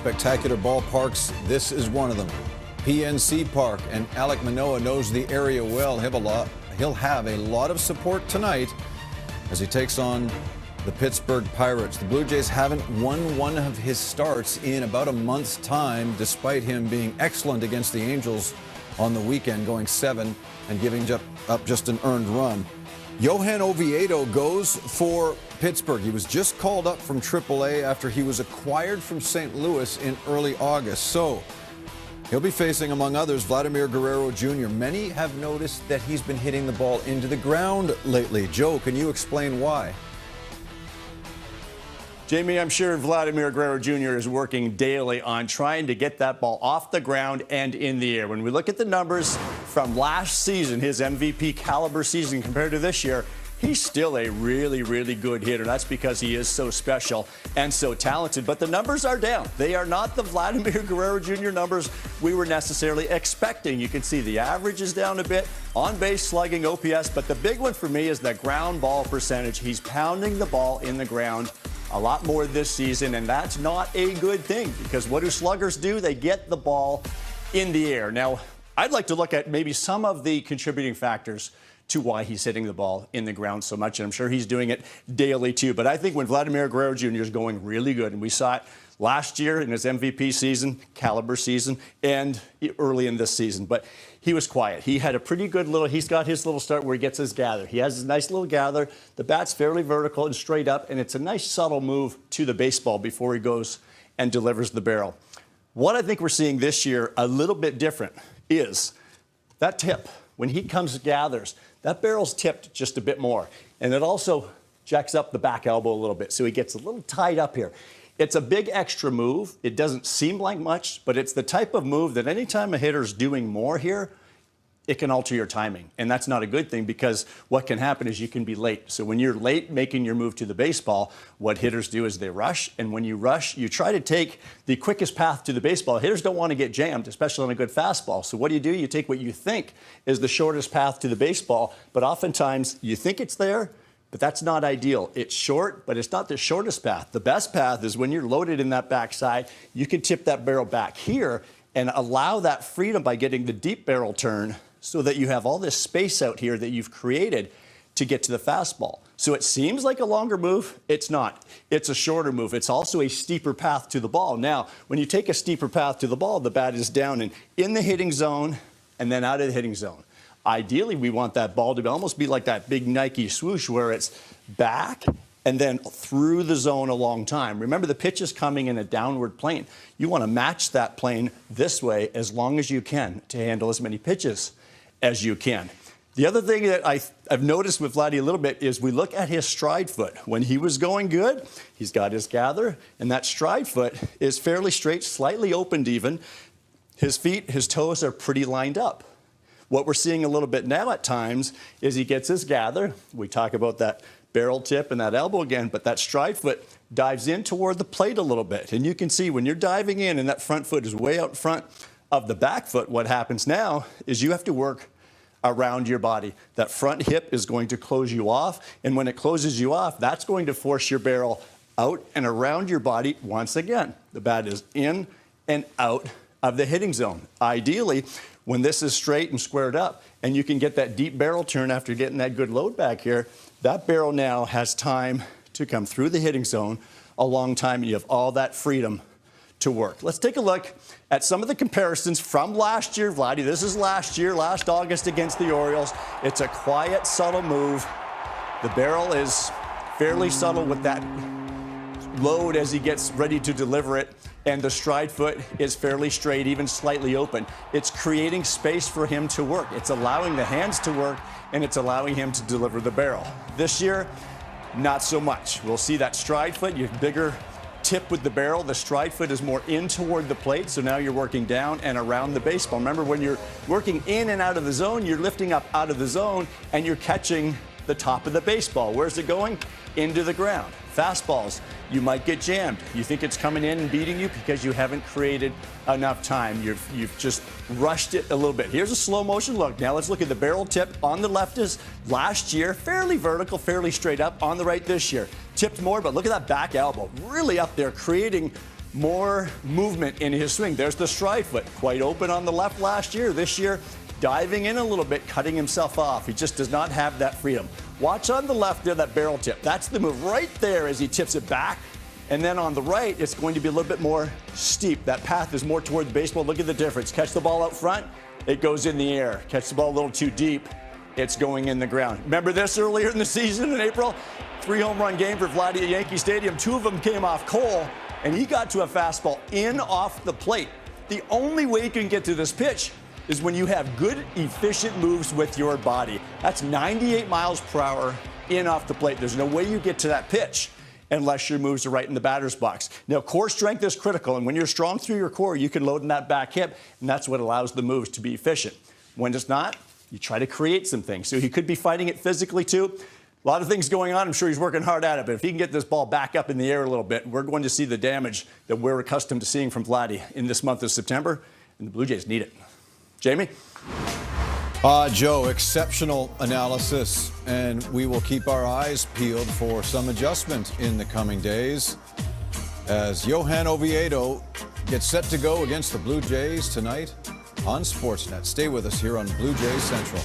spectacular ballparks. This is one of them. PNC Park, and Alek Manoah knows the area well. He'll have a lot of support tonight as he takes on the Pittsburgh Pirates. The Blue Jays haven't won one of his starts in about a month's time, despite him being excellent against the Angels on the weekend, going 7 and giving up just an earned run. Johan Oviedo goes for Pittsburgh. He was just called up from AAA after he was acquired from St. Louis in early August. So he'll be facing, among others, Vladimir Guerrero Jr. Many have noticed that he's been hitting the ball into the ground lately. Joe, can you explain why? Jamie, I'm sure Vladimir Guerrero Jr. is working daily on trying to get that ball off the ground and in the air. When we look at the numbers from last season, his MVP caliber season compared to this year, he's still a really, really good hitter. That's because he is so special and so talented. But the numbers are down. They are not the Vladimir Guerrero Jr. numbers we were necessarily expecting. You can see the average is down a bit, on-base slugging, OPS. But the big one for me is the ground ball percentage. He's pounding the ball in the ground a lot more this season, and that's not a good thing, because what do sluggers do? They get the ball in the air. Now, I'd like to look at maybe some of the contributing factors to why he's hitting the ball in the ground so much, and I'm sure he's doing it daily too. But I think when Vladimir Guerrero Jr. is going really good, and we saw it last year in his MVP season, caliber season, and early in this season, but he was quiet. He had a pretty good he's got his little start where he gets his gather. He has his nice little gather. The bat's fairly vertical and straight up, and it's a nice subtle move to the baseball before he goes and delivers the barrel. What I think we're seeing this year a little bit different is that tip. When he comes gathers, that barrel's tipped just a bit more. And it also jacks up the back elbow a little bit, so he gets a little tied up here. It's a big extra move. It doesn't seem like much, but it's the type of move that anytime a hitter's doing more here, it can alter your timing. And that's not a good thing, because what can happen is you can be late. So when you're late making your move to the baseball, what hitters do is they rush. And when you rush, you try to take the quickest path to the baseball. Hitters don't want to get jammed, especially on a good fastball. So what do? You take what you think is the shortest path to the baseball, but oftentimes you think it's there, but that's not ideal. It's short, but it's not the shortest path. The best path is when you're loaded in that backside, you can tip that barrel back here and allow that freedom by getting the deep barrel turn, so that you have all this space out here that you've created to get to the fastball. So it seems like a longer move. It's not. It's a shorter move. It's also a steeper path to the ball. Now, when you take a steeper path to the ball, the bat is down and in the hitting zone and then out of the hitting zone. Ideally, we want that ball to almost be like that big Nike swoosh, where it's back and then through the zone a long time. Remember, the pitch is coming in a downward plane. You want to match that plane this way as long as you can to handle as many pitches as you can. The other thing that I've noticed with Vladdy a little bit is we look at his stride foot. When he was going good, he's got his gather, and that stride foot is fairly straight, slightly opened even. His feet, his toes are pretty lined up. What we're seeing a little bit now at times is he gets his gather. We talk about that barrel tip and that elbow again, but that stride foot dives in toward the plate a little bit. And you can see when you're diving in and that front foot is way out front of the back foot, what happens now is you have to work around your body. That front hip is going to close you off, and when it closes you off, that's going to force your barrel out and around your body once again. The bat is in and out of the hitting zone. Ideally, when this is straight and squared up, and you can get that deep barrel turn after getting that good load back here, that barrel now has time to come through the hitting zone a long time, and you have all that freedom to work. Let's take a look at some of the comparisons from last year, Vladdy. This is last year, last August against the Orioles. It's a quiet, subtle move. The barrel is fairly subtle with that load as he gets ready to deliver it, and the stride foot is fairly straight, even slightly open. It's creating space for him to work. It's allowing the hands to work, and it's allowing him to deliver the barrel. This year, not so much. We'll see that stride foot, your bigger tip with the barrel. The stride foot is more in toward the plate, so now you're working down and around the baseball. Remember, when you're working in and out of the zone, you're lifting up out of the zone and you're catching the top of the baseball. Where's it going? Into the ground. Fastballs, you might get jammed. You think it's coming in and beating you because you haven't created enough time. You've just rushed it a little bit. Here's a slow motion look. Now let's look at the barrel tip. On the left is last year, fairly vertical, fairly straight up. On the right this year, tipped more, but look at that back elbow. Really up there, creating more movement in his swing. There's the stride foot, quite open on the left last year. This year, diving in a little bit, cutting himself off. He just does not have that freedom. Watch on the left there, that barrel tip. That's the move right there as he tips it back. And then on the right, it's going to be a little bit more steep. That path is more toward the baseball. Look at the difference. Catch the ball out front, it goes in the air. Catch the ball a little too deep, it's going in the ground. Remember this earlier in the season in April? 3 home run game for Vladdy at Yankee Stadium. 2 of them came off Cole, and he got to a fastball in off the plate. The only way you can get to this pitch is when you have good, efficient moves with your body. That's 98 miles per hour in off the plate. There's no way you get to that pitch unless your moves are right in the batter's box. Now, core strength is critical, and when you're strong through your core, you can load in that back hip, and that's what allows the moves to be efficient. When it's not, you try to create some things. So he could be fighting it physically, too. A lot of things going on. I'm sure he's working hard at it, but if he can get this ball back up in the air a little bit, we're going to see the damage that we're accustomed to seeing from Vladdy in this month of September, and the Blue Jays need it. Jamie? Joe, exceptional analysis, and we will keep our eyes peeled for some adjustment in the coming days as Johan Oviedo gets set to go against the Blue Jays tonight on Sportsnet. Stay with us here on Blue Jays Central.